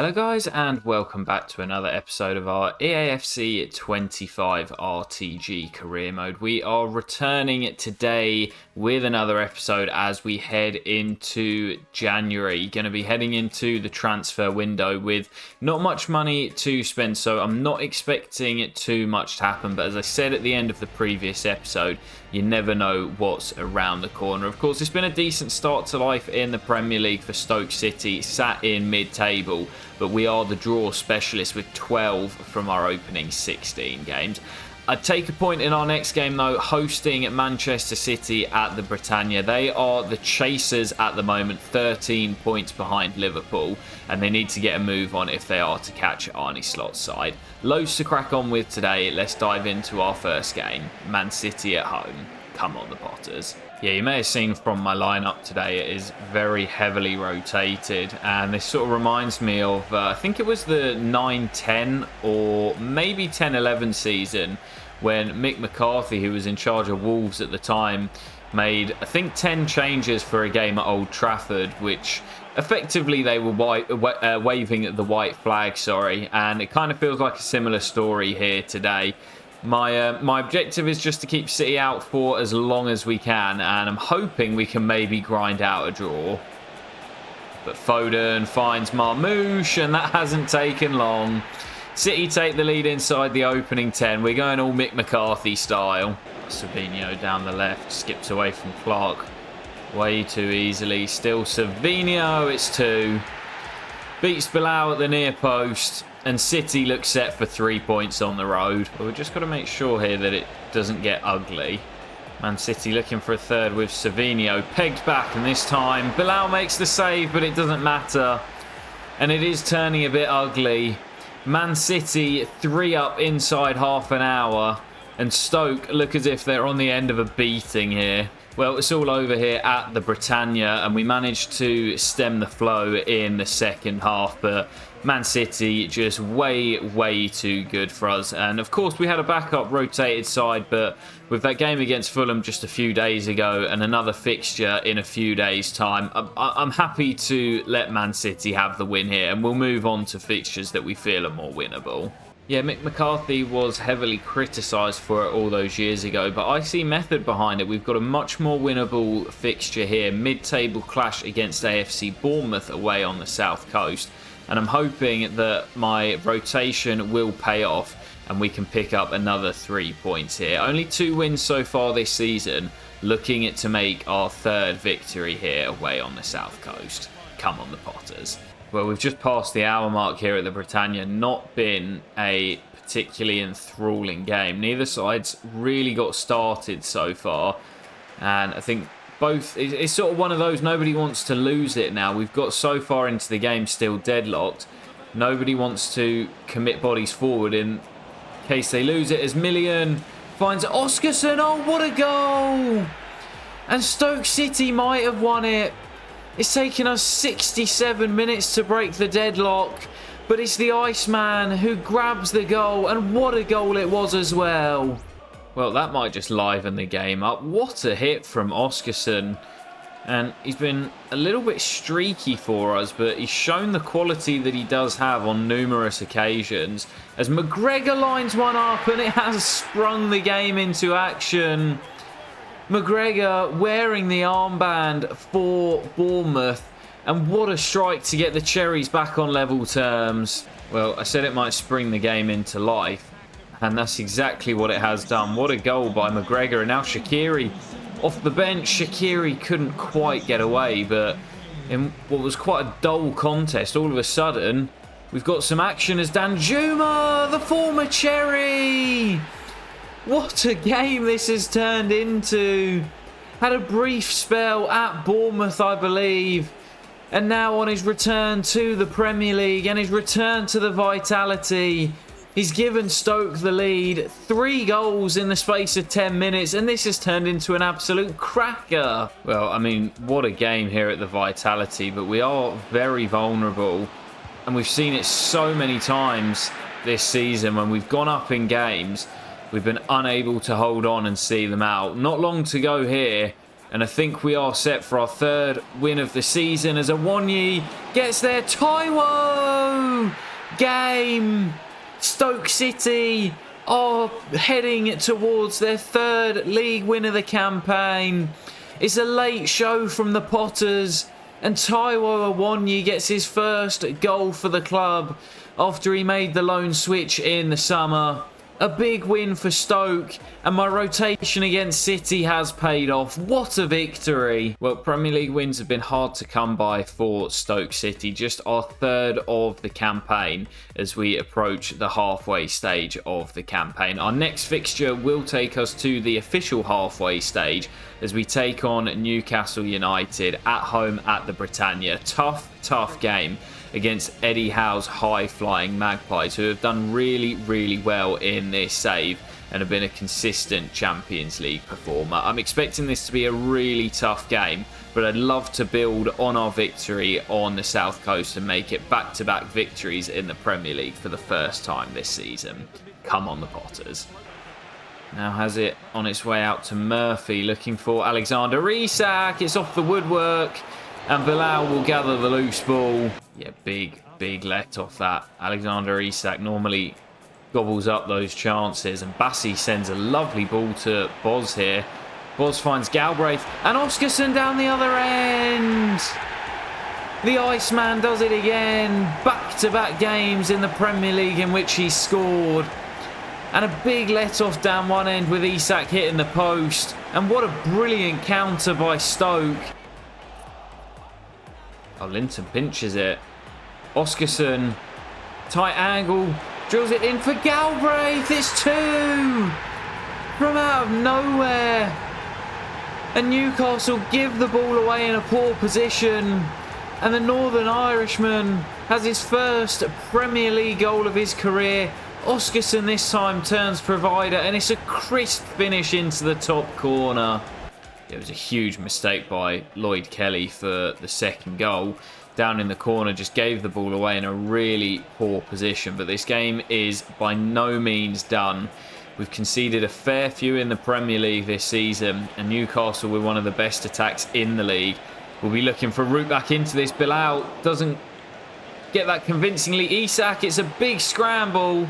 Hello guys and welcome back to another episode of our EAFC 25 RTG Career Mode. We are returning today with another episode as we head into January. Going to be heading into the transfer window with not much money to spend, so I'm not expecting too much to happen. But as I said at the end of the previous episode, you never know what's around the corner. Of course, it's been a decent start to life in the Premier League for Stoke City, sat in mid-table, but we are the draw specialists with 12 from our opening 16 games. I'd take a point in our next game though, hosting Manchester City at the Britannia. They are the chasers at the moment, 13 points behind Liverpool, and they need to get a move on if they are to catch Arne Slot's side. Loads to crack on with today. Let's dive into our first game, Man City at home. Come on the Potters. Yeah, you may have seen from my lineup today, it is very heavily rotated, and this sort of reminds me of, I think it was the 9-10 or maybe 10-11 season when Mick McCarthy, who was in charge of Wolves at the time, made, I think, 10 changes for a game at Old Trafford, which effectively they were waving the white flag, and it kind of feels like a similar story here today. My objective is just to keep City out for as long as we can, and I'm hoping we can maybe grind out a draw. But Foden finds Marmoush, and that hasn't taken long. City take the lead inside the opening 10. We're going all Mick McCarthy style. Savinho down the left, skips away from Clark. Way too easily. Still Savinho, it's 2. Beats Bilal at the near post. And City looks set for 3 points on the road. But we've just got to make sure here that it doesn't get ugly. Man City looking for a third with Savinho. Pegged back, and this time Bilal makes the save, but it doesn't matter. And it is turning a bit ugly. Man City 3 up inside half an hour. And Stoke look as if they're on the end of a beating here. Well, it's all over here at the Britannia, and we managed to stem the flow in the second half, but Man City just way too good for us. And of course we had a backup rotated side, but with that game against Fulham just a few days ago and another fixture in a few days time, I'm happy to let Man City have the win here, and we'll move on to fixtures that we feel are more winnable. Yeah, Mick McCarthy was heavily criticised for it all those years ago, but I see method behind it. We've got a much more winnable fixture here. Mid-table clash against AFC Bournemouth away on the south coast. And I'm hoping that my rotation will pay off and we can pick up another 3 points here. Only 2 wins so far this season. Looking to make our 3rd victory here away on the south coast. Come on the Potters. Well, we've just passed the hour mark here at the Britannia. Not been a particularly enthralling game. Neither side's really got started so far. And I think both, it's sort of one of those, nobody wants to lose it now. We've got so far into the game still deadlocked. Nobody wants to commit bodies forward in case they lose it, as Million finds Oskarsson. Oh, what a goal! And Stoke City might have won it. It's taken us 67 minutes to break the deadlock, but it's the Iceman who grabs the goal, and what a goal it was as well. Well, that might just liven the game up. What a hit from Oskarsson. And he's been a little bit streaky for us, but he's shown the quality that he does have on numerous occasions. As McGregor lines one up, and it has sprung the game into action. McGregor wearing the armband for Bournemouth. And what a strike to get the Cherries back on level terms. Well, I said it might spring the game into life. And that's exactly what it has done. What a goal by McGregor. And now Shaqiri off the bench. Shaqiri couldn't quite get away, but in what was quite a dull contest, all of a sudden, we've got some action as Danjuma, the former Cherry. What a game this has turned into. Had a brief spell at Bournemouth, I believe. And now on his return to the Premier League and his return to the vitality, he's given Stoke the lead. 3 goals in the space of 10 minutes, and this has turned into an absolute cracker. Well, I mean, what a game here at the Vitality, but we are very vulnerable. And we've seen it so many times this season when we've gone up in games. We've been unable to hold on and see them out. Not long to go here. And I think we are set for our 3rd win of the season as Awoniyi gets there. Taiwo! game. Stoke City are heading towards their third league win of the campaign. It's a late show from the Potters, and Taiwo Awoniyi gets his first goal for the club after he made the loan switch in the summer. A big win for Stoke, and my rotation against City has paid off. What a victory. Well, Premier League wins have been hard to come by for Stoke City. Just our third of the campaign as we approach the halfway stage of the campaign. Our next fixture will take us to the official halfway stage as we take on Newcastle United at home at the Britannia. Tough game against Eddie Howe's high-flying Magpies, who have done really well in this save and have been a consistent Champions League performer. I'm expecting this to be a really tough game, but I'd love to build on our victory on the South Coast and make it back-to-back victories in the Premier League for the first time this season. Come on, the Potters. Now has it on its way out to Murphy, looking for Alexander Isak. It's off the woodwork, and Bilal will gather the loose ball. Yeah, big let off that. Alexander Isak normally gobbles up those chances, and Bassi sends a lovely ball to Boz here. Boz finds Galbraith, and Oskarsson down the other end. The Iceman does it again. Back-to-back games in the Premier League in which he scored. And a big let-off down one end with Isak hitting the post. And what a brilliant counter by Stoke. Oh, Linton pinches it. Oskarsson, tight angle, drills it in for Galbraith. It's 2 from out of nowhere. And Newcastle give the ball away in a poor position. And the Northern Irishman has his first Premier League goal of his career. Oskarsson this time turns provider, and it's a crisp finish into the top corner. It was a huge mistake by Lloyd Kelly for the second goal. Down in the corner, just gave the ball away in a really poor position. But this game is by no means done. We've conceded a fair few in the Premier League this season, and Newcastle with one of the best attacks in the league. We'll be looking for a route back into this. Bilal doesn't get that convincingly. Isak, it's a big scramble.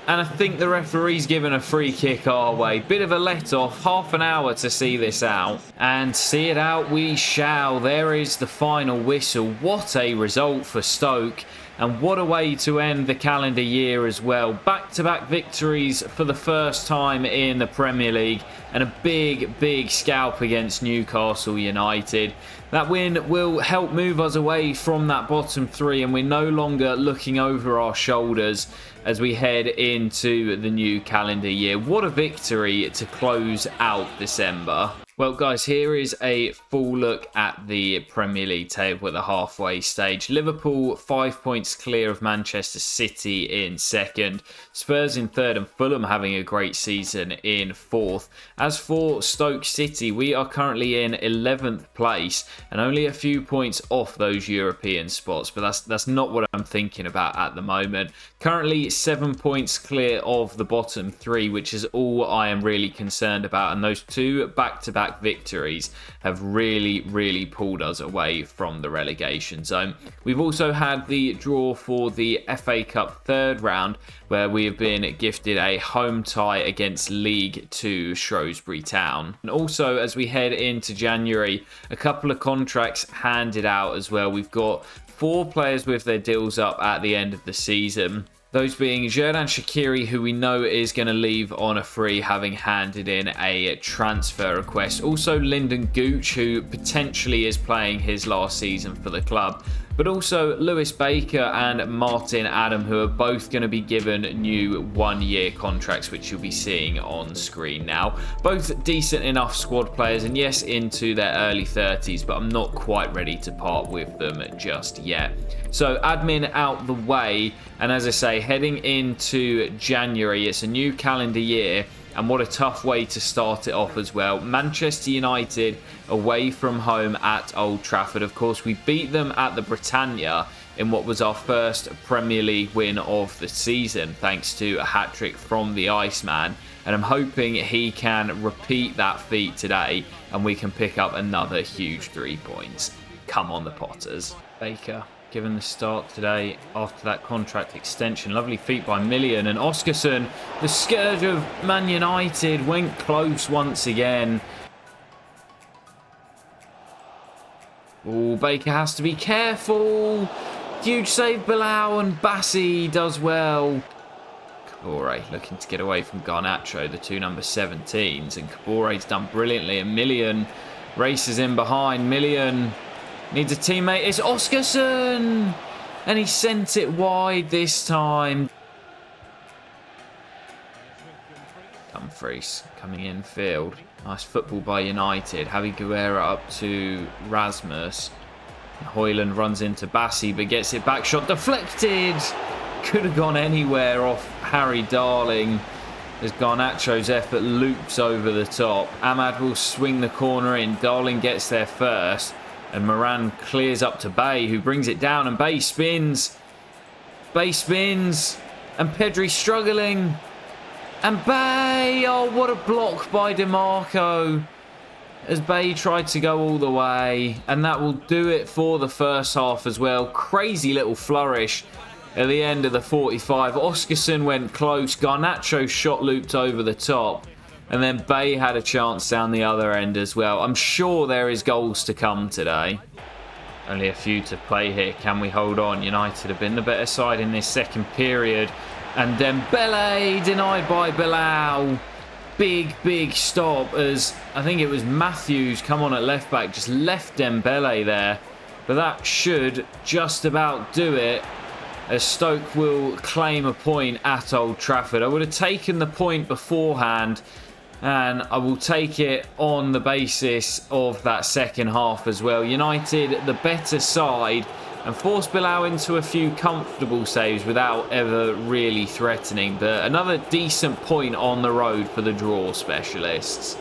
And I think the referee's given a free kick our way. Bit of a let-off, half an hour to see this out. And see it out we shall. There is the final whistle. What a result for Stoke. And what a way to end the calendar year as well. Back-to-back victories for the first time in the Premier League. And a big scalp against Newcastle United. That win will help move us away from that bottom 3, and we're no longer looking over our shoulders as we head into the new calendar year. What a victory to close out December. Well, guys, here is a full look at the Premier League table at the halfway stage. Liverpool 5 points clear of Manchester City in second. Spurs in third, and Fulham having a great season in fourth. As for Stoke City, we are currently in 11th place and only a few points off those European spots. But that's not what I'm thinking about at the moment. Currently 7 points clear of the bottom 3, which is all I am really concerned about. And those 2 back-to-back victories have really pulled us away from the relegation zone. We've also had the draw for the FA Cup third round, where we have been gifted a home tie against League 2 Shrewsbury Town. And also, as we head into January, a couple of contracts handed out as well. We've got 4 players with their deals up at the end of the season. Those being Xherdan Shaqiri, who we know is going to leave on a free, having handed in a transfer request. Also Lyndon Gooch, who potentially is playing his last season for the club. But also Lewis Baker and Martin Adam, who are both going to be given new 1-year contracts, which you'll be seeing on screen now. Both decent enough squad players, and yes, into their early 30s, but I'm not quite ready to part with them just yet. So admin out the way, and as I say, heading into January, it's a new calendar year. And what a tough way to start it off as well. Manchester United away from home at Old Trafford. Of course, we beat them at the Britannia in what was our first Premier League win of the season, thanks to a hat-trick from the Iceman. And I'm hoping he can repeat that feat today and we can pick up another huge 3 points. Come on, the Potters. Baker given the start today after that contract extension. Lovely feat by Millian, and Oskarsson, the scourge of Man United, went close once again. Oh, Baker has to be careful. Huge save, Bilal, and Bassi does well. Kabore looking to get away from Garnacho, the two number 17s, and Kabore's done brilliantly, and Millian races in behind. Millian needs a teammate. It's Oskarsson! And he sent it wide this time. Dumfries coming in field. Nice football by United. Javi Guerra up to Rasmus. Højlund runs into Bassi but gets it back. Shot deflected. Could have gone anywhere off Harry Darling as Garnacho's effort loops over the top. Ahmad will swing the corner in. Darling gets there first. And Moran clears up to Bay, who brings it down. And Bay spins. Bay spins. And Pedri struggling. And Bay, oh, what a block by DeMarco as Bay tried to go all the way. And that will do it for the first half as well. Crazy little flourish at the end of the 45. Oskarsson went close. Garnacho's shot looped over the top. And then Bay had a chance down the other end as well. I'm sure there is goals to come today. Only a few to play here. Can we hold on? United have been the better side in this second period. And Dembele denied by Bilal. Big stop as I think it was Matthews come on at left back. Just left Dembele there. But that should just about do it, as Stoke will claim a point at Old Trafford. I would have taken the point beforehand, and I will take it on the basis of that second half as well. United, the better side, and forced Bilal into a few comfortable saves without ever really threatening. But another decent point on the road for the draw specialists.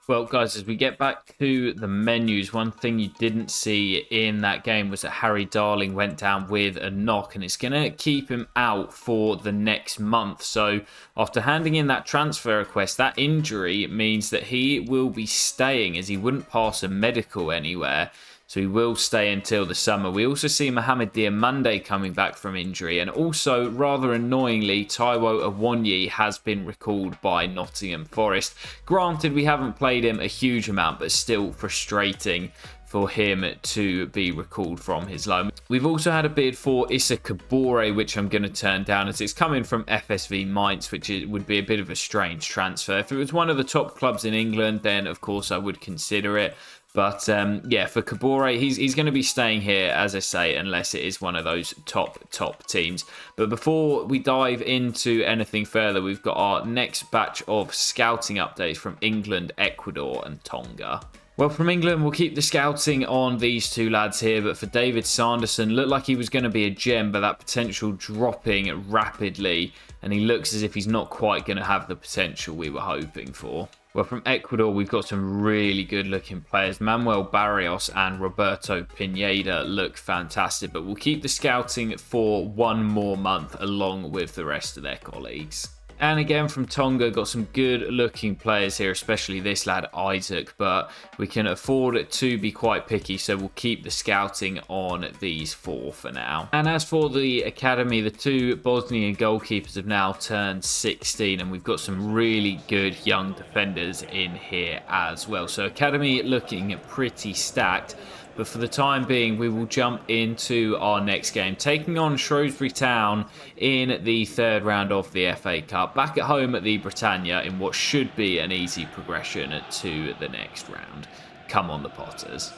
Well, guys, as we get back to the menus, one thing you didn't see in that game was that Harry Darling went down with a knock, and it's going to keep him out for the next month. So after handing in that transfer request, that injury means that he will be staying, as he wouldn't pass a medical anywhere. So he will stay until the summer. We also see Mohamed Diamande coming back from injury. And also, rather annoyingly, Taiwo Awoniyi has been recalled by Nottingham Forest. Granted, we haven't played him a huge amount, but still frustrating for him to be recalled from his loan. We've also had a bid for Issa Kabore, which I'm going to turn down as it's coming from FSV Mainz, which would be a bit of a strange transfer. If it was one of the top clubs in England, then of course I would consider it. But yeah, for Kabore, he's going to be staying here, as I say, unless it is one of those top teams. But before we dive into anything further, we've got our next batch of scouting updates from England, Ecuador and Tonga. Well, from England, we'll keep the scouting on these two lads here. But for David Sanderson, looked like he was going to be a gem, but that potential dropping rapidly. And he looks as if he's not quite going to have the potential we were hoping for. Well, from Ecuador, we've got some really good-looking players. Manuel Barrios and Roberto Pineda look fantastic, but we'll keep the scouting for one more month along with the rest of their colleagues. And again, from Tonga, got some good-looking players here, especially this lad, Isaac, but we can afford to be quite picky, so we'll keep the scouting on these four for now. And as for the academy, the two Bosnian goalkeepers have now turned 16, and we've got some really good young defenders in here as well. So academy looking pretty stacked. But for the time being, we will jump into our next game, taking on Shrewsbury Town in the third round of the FA Cup, back at home at the Britannia in what should be an easy progression to the next round. Come on, the Potters.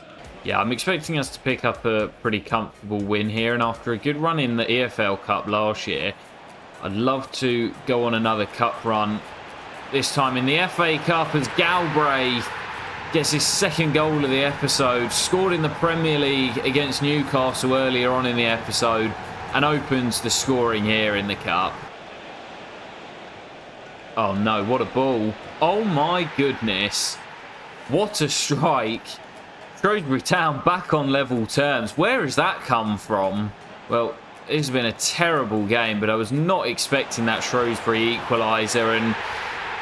Yeah, I'm expecting us to pick up a pretty comfortable win here, and after a good run in the EFL Cup last year, I'd love to go on another cup run, this time in the FA Cup, as Galbraith gets his second goal of the episode, scored in the Premier League against Newcastle earlier on in the episode, and opens the scoring here in the Cup. Oh no, what a ball. Oh my goodness. What a strike. Shrewsbury Town back on level terms. Where has that come from? Well, it's been a terrible game, but I was not expecting that Shrewsbury equaliser, and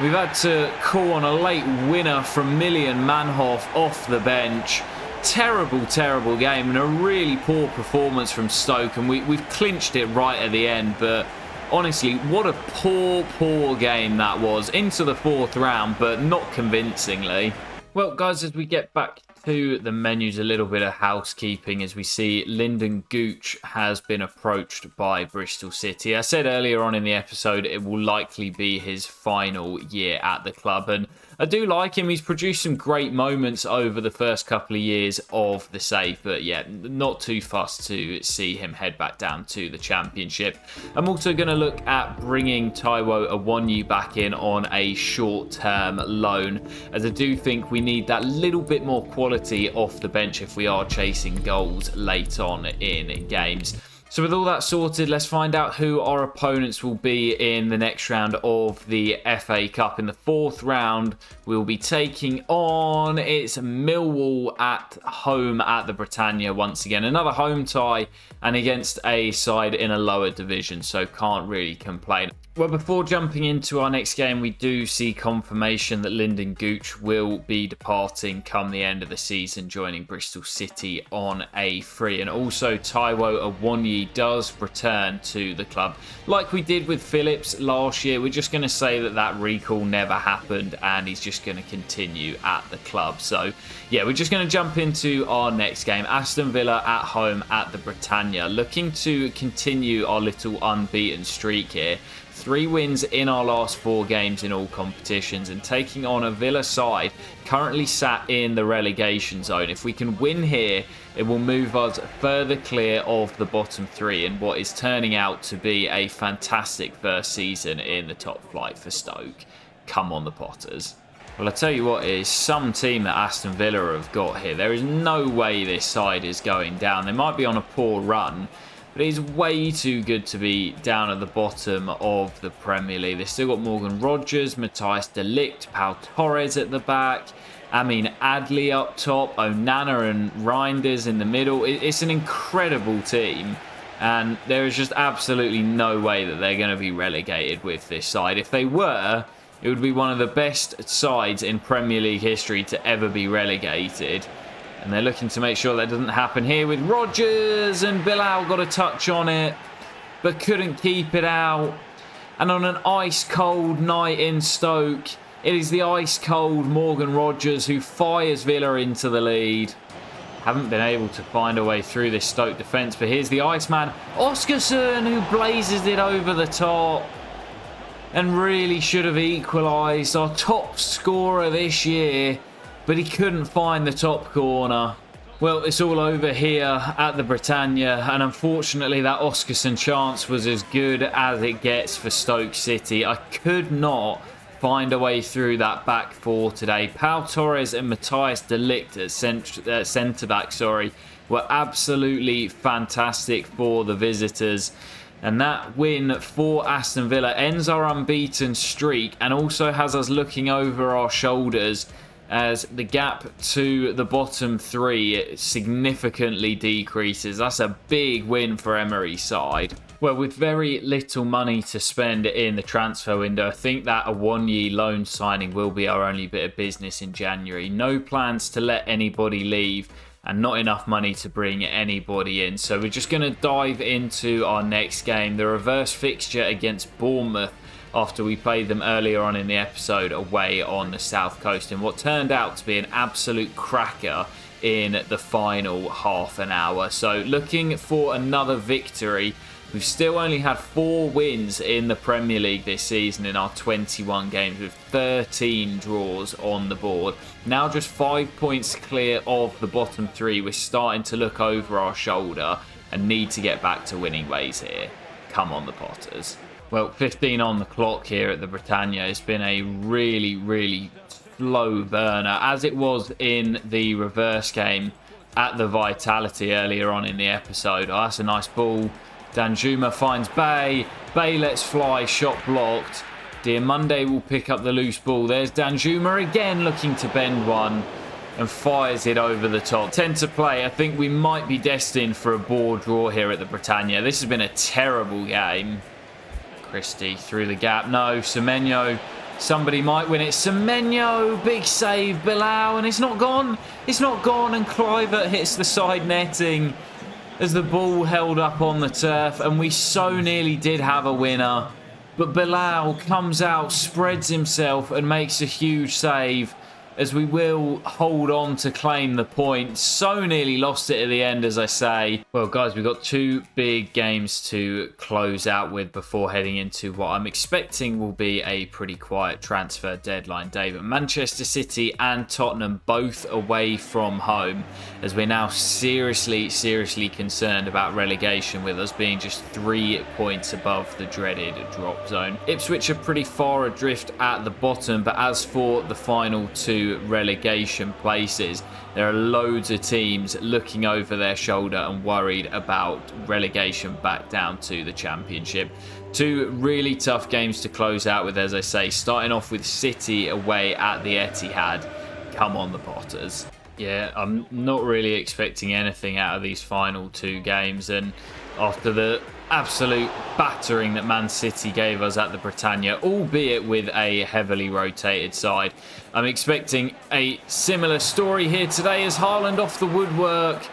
we've had to call on a late winner from Millian Manhoff off the bench terrible game and a really poor performance from Stoke, and we've clinched it right at the end. But honestly, what a poor game that was. Into the 4th round, but not convincingly. Well, guys, as we get back to the menus, a little bit of housekeeping as we see Lyndon Gooch has been approached by Bristol City. I said earlier on in the episode it will likely be his final year at the club, and I do like him. He's produced some great moments over the first couple of years of the save, but yeah, not too fussed to see him head back down to the Championship. I'm also going to look at bringing Taiwo Awoniyi back in on a short-term loan, as I do think we need that little bit more quality off the bench if we are chasing goals late on in games. So with all that sorted, let's find out who our opponents will be in the next round of the FA Cup. In the 4th round, we'll be taking on, it's Millwall at home at the Britannia once again. Another home tie and against a side in a lower division, so can't really complain. Well, before jumping into our next game, we do see confirmation that Lyndon Gooch will be departing come the end of the season, joining Bristol City on a free. And also Taiwo Awoniyi does return to the club. Like we did with Phillips last year, we're just going to say that that recall never happened and he's just going to continue at the club. So, yeah, we're just going to jump into our next game. Aston Villa at home at the Britannia. Looking to continue our little unbeaten streak here. 3 wins in our last 4 games in all competitions, and taking on a Villa side currently sat in the relegation zone. If we can win here, it will move us further clear of the bottom 3 in what is turning out to be a fantastic first season in the top flight for Stoke. Come on, the Potters. Well, I tell you what, it is some team that Aston Villa have got here. There is no way this side is going down. They might be on a poor run, but he's way too good to be down at the bottom of the Premier League. They've still got Morgan Rogers, Matthias de Ligt, Pau Torres at the back, Amin Adli up top, Onana and Reinders in the middle. It's an incredible team, and there is just absolutely no way that they're going to be relegated with this side. If they were, it would be one of the best sides in Premier League history to ever be relegated. And they're looking to make sure that doesn't happen here with Rodgers, and Bilal got a touch on it, but couldn't keep it out. And on an ice-cold night in Stoke, it is the ice-cold Morgan Rogers who fires Villa into the lead. Haven't been able to find a way through this Stoke defence, but here's the Iceman, Oskarsson, who blazes it over the top. And really should have equalised, our top scorer this year, but he couldn't find the top corner. Well, it's all over here at the Britannia, and unfortunately that Oskarsson chance was as good as it gets for Stoke City. I could not find a way through that back 4 today. Pau Torres and Matthias de Ligt at centre-back, were absolutely fantastic for the visitors. And that win for Aston Villa ends our unbeaten streak and also has us looking over our shoulders as the gap to the bottom 3 significantly decreases. That's a big win for Emery's side. Well, with very little money to spend in the transfer window, I think that a 1-year loan signing will be our only bit of business in January. No plans to let anybody leave and not enough money to bring anybody in. So we're just going to dive into our next game, the reverse fixture against Bournemouth, after we played them earlier on in the episode away on the south coast in what turned out to be an absolute cracker in the final half an hour. So looking for another victory. We've still only had 4 wins in the Premier League this season in our 21 games, with 13 draws on the board. Now just 5 points clear of the bottom 3. We're starting to look over our shoulder and need to get back to winning ways here. Come on, the Potters. Well, 15 on the clock here at the Britannia. It's been a really slow burner, as it was in the reverse game at the Vitality earlier on in the episode. Oh, that's a nice ball. Danjuma finds Bay. Bay lets fly, shot blocked. Diamonde will pick up the loose ball. There's Danjuma again looking to bend one and fires it over the top. 10 to play. I think we might be destined for a bore draw here at the Britannia. This has been a terrible game. Christie through the gap. No, Semenyo Somebody might win it. Semenyo, big save. Bilal, and it's not gone. It's not gone, and Kluivert hits the side netting as the ball held up on the turf, and we so nearly did have a winner. But Bilal comes out, spreads himself, and makes a huge save, as we will hold on to claim the point. So nearly lost it at the end, as I say. Well, guys, we've got two big games to close out with before heading into what I'm expecting will be a pretty quiet transfer deadline day. But Manchester City and Tottenham both away from home, as we're now seriously concerned about relegation, with us being just 3 points above the dreaded drop zone. Ipswich are pretty far adrift at the bottom, but as for the final two relegation places, there are loads of teams looking over their shoulder and worried about relegation back down to the Championship. Two really tough games to close out with, as I say, starting off with City away at the Etihad. Come on, the Potters. Yeah, I'm not really expecting anything out of these final two games, and after the absolute battering that Man City gave us at the Britannia, albeit with a heavily rotated side, I'm expecting a similar story here today, as Haaland off the woodwork.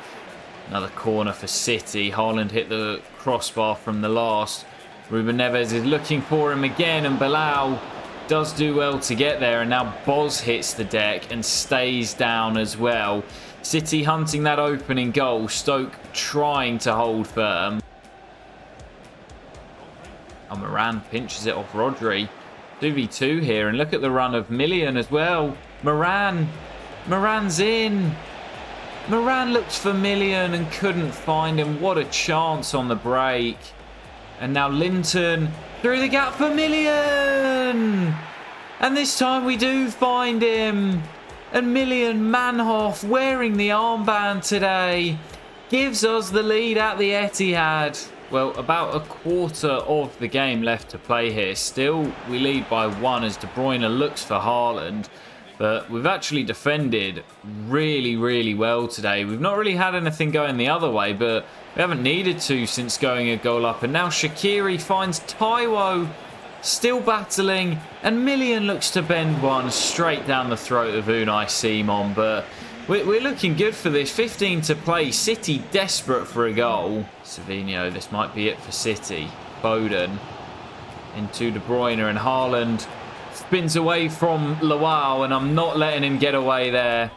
Another corner for City. Haaland hit the crossbar from the last. Ruben Neves is looking for him again, and Bilal does do well to get there, and now Boz hits the deck and stays down as well. City hunting that opening goal. Stoke trying to hold firm. Oh, Moran pinches it off Rodri. 2v2 here, and look at the run of Million as well. Moran's in. Moran looked for Million and couldn't find him. What a chance on the break. And now Linton through the gap for Million. And this time we do find him. And Million Manhoff, wearing the armband today, gives us the lead at the Etihad. Well, about a quarter of the game left to play here. Still, we lead by 1 as De Bruyne looks for Haaland. But we've actually defended really well today. We've not really had anything going the other way, but we haven't needed to since going a goal up. And now Shaqiri finds Taiwo, still battling, and Million looks to bend one straight down the throat of Unai Simon. But we're looking good for this. 15 to play. City desperate for a goal. Savinho, this might be it for City. Foden into De Bruyne, and Haaland spins away from Lawal, and I'm not letting him get away there.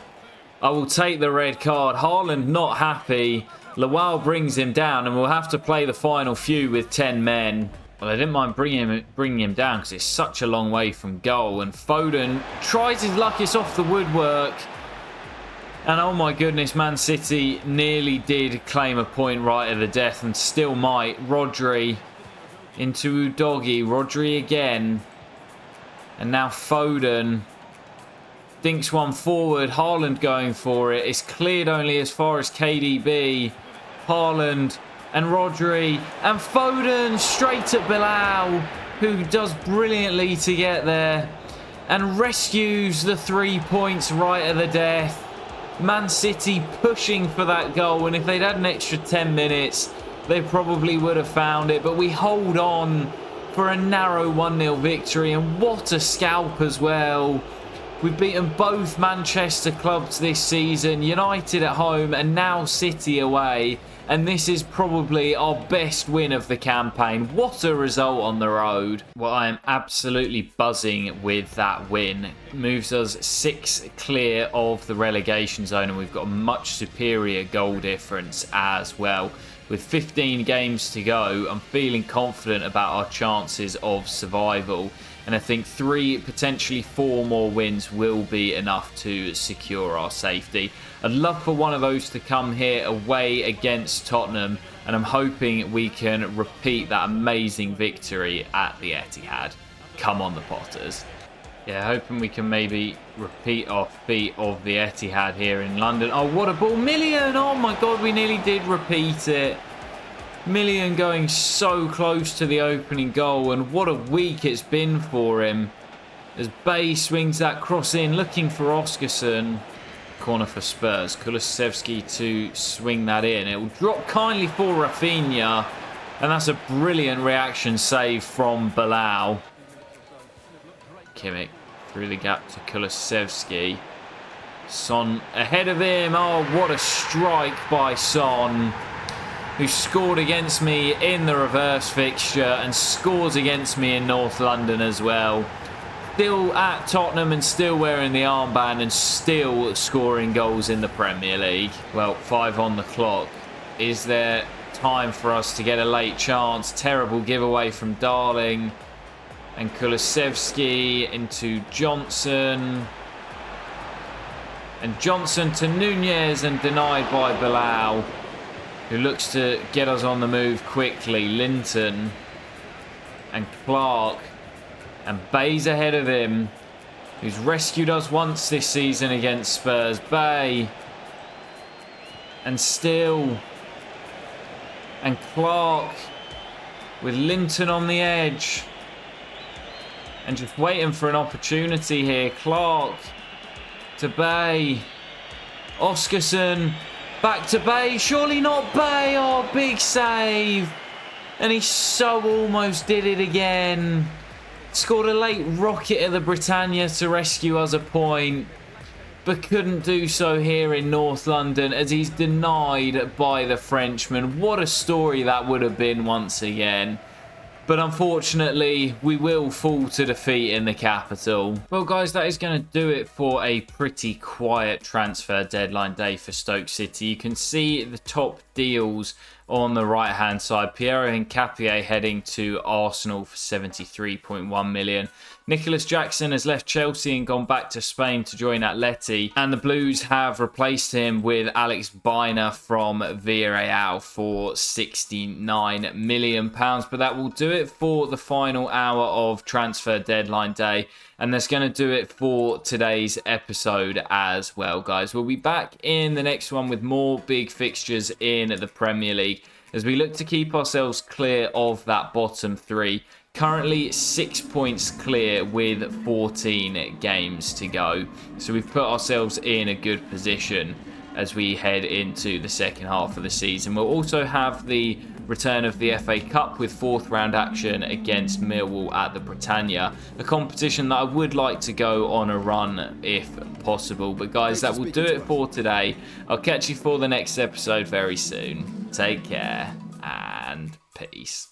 I will take the red card. Haaland not happy. Lawal brings him down, and we'll have to play the final few with 10 men. Well, I didn't mind bringing him down because it's such a long way from goal. And Foden tries his luck. It's off the woodwork. And oh my goodness, Man City nearly did claim a point right at the death and still might. Rodri into Udogie. Rodri again. And now Foden dinks one forward. Haaland going for it. It's cleared only as far as KDB. Haaland and Rodri and Foden straight at Bilal, who does brilliantly to get there and rescues the 3 points right at the death. Man City pushing for that goal, and if they'd had an extra 10 minutes, they probably would have found it. But we hold on for a narrow 1-0 victory, and what a scalp as well. We've beaten both Manchester clubs this season, United at home and now City away. And this is probably our best win of the campaign. What a result on the road. Well, I am absolutely buzzing with that win. It moves us 6 clear of the relegation zone, and we've got a much superior goal difference as well. With 15 games to go, I'm feeling confident about our chances of survival. And I think 3, potentially 4 more wins will be enough to secure our safety. I'd love for one of those to come here away against Tottenham, and I'm hoping we can repeat that amazing victory at the Etihad. Come on, the Potters. Yeah, hoping we can maybe repeat our feat of the Etihad here in London. Oh, what a ball. Million! Oh my God, we nearly did repeat it. Million going so close to the opening goal, and what a week it's been for him. As Bay swings that cross in, looking for Oskarsson. Corner for Spurs. Kulusevski to swing that in. It will drop kindly for Rafinha, and that's a brilliant reaction save from Bilal. Kimmich through the gap to Kulusevski. Son ahead of him. Oh, what a strike by Son, who scored against me in the reverse fixture and scores against me in North London as well. Still at Tottenham and still wearing the armband and still scoring goals in the Premier League. Well, 5 on the clock. Is there time for us to get a late chance? Terrible giveaway from Darling. And Kulusevski into Johnson. And Johnson to Nunez and denied by Bilal, who looks to get us on the move quickly. Linton and Clark. And Bay's ahead of him, who's rescued us once this season against Spurs. Bay. And still. And Clark with Linton on the edge. And just waiting for an opportunity here. Clark to Bay. Oskarsson back to Bay. Surely not Bay. Oh, big save. And he so almost did it again. Scored a late rocket at the Britannia to rescue us a point, but couldn't do so here in North London as he's denied by the Frenchman. What a story that would have been once again. But unfortunately, we will fall to defeat in the capital. Well, guys, that is going to do it for a pretty quiet transfer deadline day for Stoke City. You can see the top deals on the right-hand side. Piero Hincapié heading to Arsenal for 73.1 million. Nicholas Jackson has left Chelsea and gone back to Spain to join Atleti. And the Blues have replaced him with Alex Biner from Villarreal for £69 million. But that will do it for the final hour of transfer deadline day. And that's going to do it for today's episode as well, guys. We'll be back in the next one with more big fixtures in the Premier League as we look to keep ourselves clear of that bottom 3. Currently 6 points clear with 14 games to go. So we've put ourselves in a good position as we head into the second half of the season. We'll also have the return of the FA Cup with 4th round action against Millwall at the Britannia. A competition that I would like to go on a run if possible. But guys, that will do it for today. I'll catch you for the next episode very soon. Take care and peace.